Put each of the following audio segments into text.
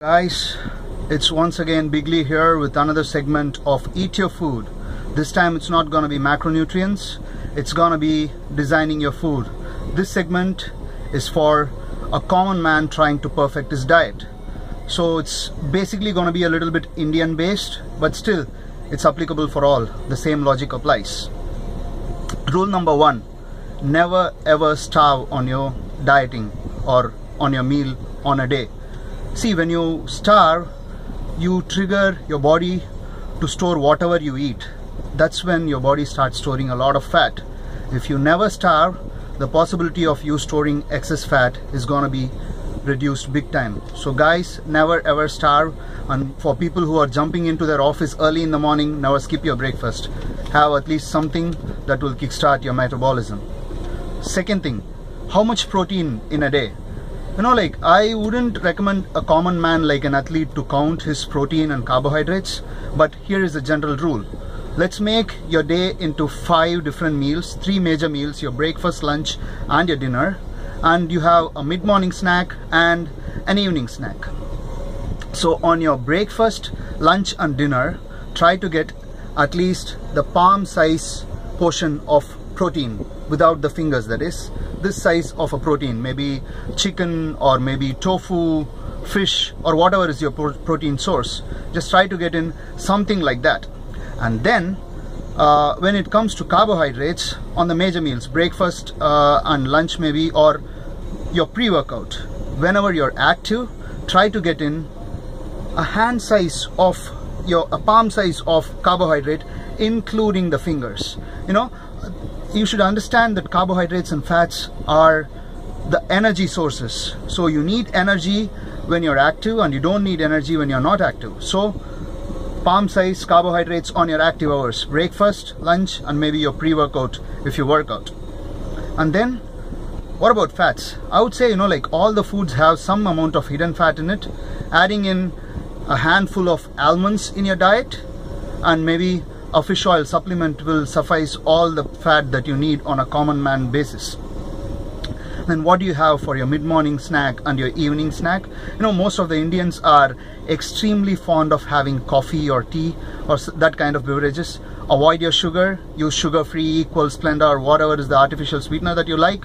Guys, it's once again Bigly here with another segment of Eat Your Food. This time it's not gonna be macronutrients, it's gonna be designing your food. This segment is for a common man trying to perfect his diet. So it's basically gonna be a little bit Indian based, but still it's applicable for all. The same logic applies. Rule number 1, never ever starve on your dieting or on your meal on a day. See, when you starve, you trigger your body to store whatever you eat. That's when your body starts storing a lot of fat. If you never starve, the possibility of you storing excess fat is gonna be reduced big time. So guys, never ever starve. And for people who are jumping into their office early in the morning, never skip your breakfast. Have at least something that will kickstart your metabolism. Second thing, how much protein in a day? I wouldn't recommend a common man like an athlete to count his protein and carbohydrates, but here is a general rule. Let's make your day into 5 different meals, 3 major meals, your breakfast, lunch and your dinner, and you have a mid-morning snack and an evening snack. So on your breakfast, lunch and dinner, try to get at least the palm size portion of protein, without the fingers, that is. This size of a protein, maybe chicken or maybe tofu, fish, or whatever is your protein source. Just try to get in something like that. And then when it comes to carbohydrates, on the major meals, breakfast and lunch maybe, or your pre-workout, whenever you're active, try to get in a hand size of a palm size of carbohydrate, including the fingers. You should understand that carbohydrates and fats are the energy sources. So you need energy when you're active and you don't need energy when you're not active. So palm size carbohydrates on your active hours, breakfast, lunch and maybe your pre-workout if you work out. And then what about fats? I would say, all the foods have some amount of hidden fat in it. Adding in a handful of almonds in your diet and maybe a fish oil supplement will suffice all the fat that you need on a common man basis. Then what do you have for your mid-morning snack and your evening snack? Most of the Indians are extremely fond of having coffee or tea or that kind of beverages. Avoid your sugar, use sugar-free, Equal, Splenda, or whatever is the artificial sweetener that you like,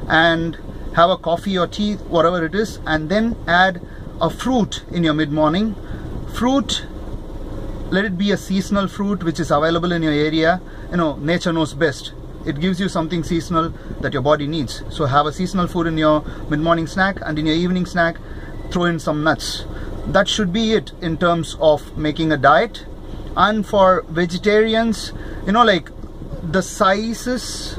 and have a coffee or tea, whatever it is, and then add a fruit in your mid-morning. Fruit, let it be a seasonal fruit which is available in your area. Nature knows best. It gives you something seasonal that your body needs. So have a seasonal food in your mid-morning snack, and in your evening snack, throw in some nuts. That should be it in terms of making a diet. And for vegetarians, the sizes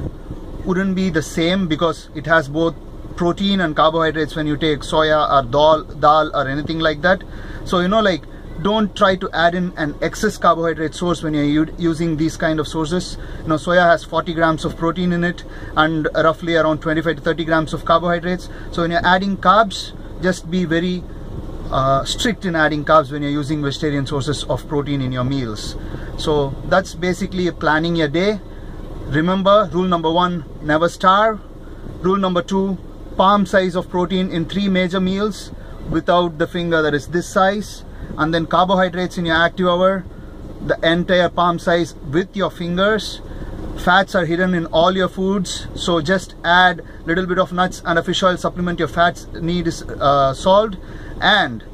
wouldn't be the same because it has both protein and carbohydrates when you take soya or dal or anything like that. So don't try to add in an excess carbohydrate source when you're using these kind of sources. Soya has 40 grams of protein in it and roughly around 25 to 30 grams of carbohydrates. So when you're adding carbs, just be very strict in adding carbs when you're using vegetarian sources of protein in your meals. So that's basically planning your day. Remember, rule number 1, never starve. Rule number 2, palm size of protein in 3 major meals without the finger, that is this size. And then carbohydrates in your active hour, the entire palm size with your fingers. Fats are hidden in all your foods, so just add a little bit of nuts and a fish oil supplement. Your fats need is solved. And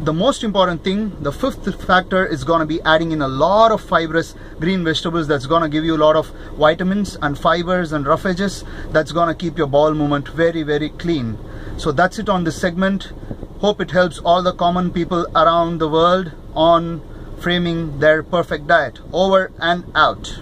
the most important thing, the 5th factor, is going to be adding in a lot of fibrous green vegetables. That's going to give you a lot of vitamins and fibers and roughages. That's going to keep your bowel movement very, very clean. So that's it on this segment. Hope it helps all the common people around the world on framing their perfect diet. Over and out.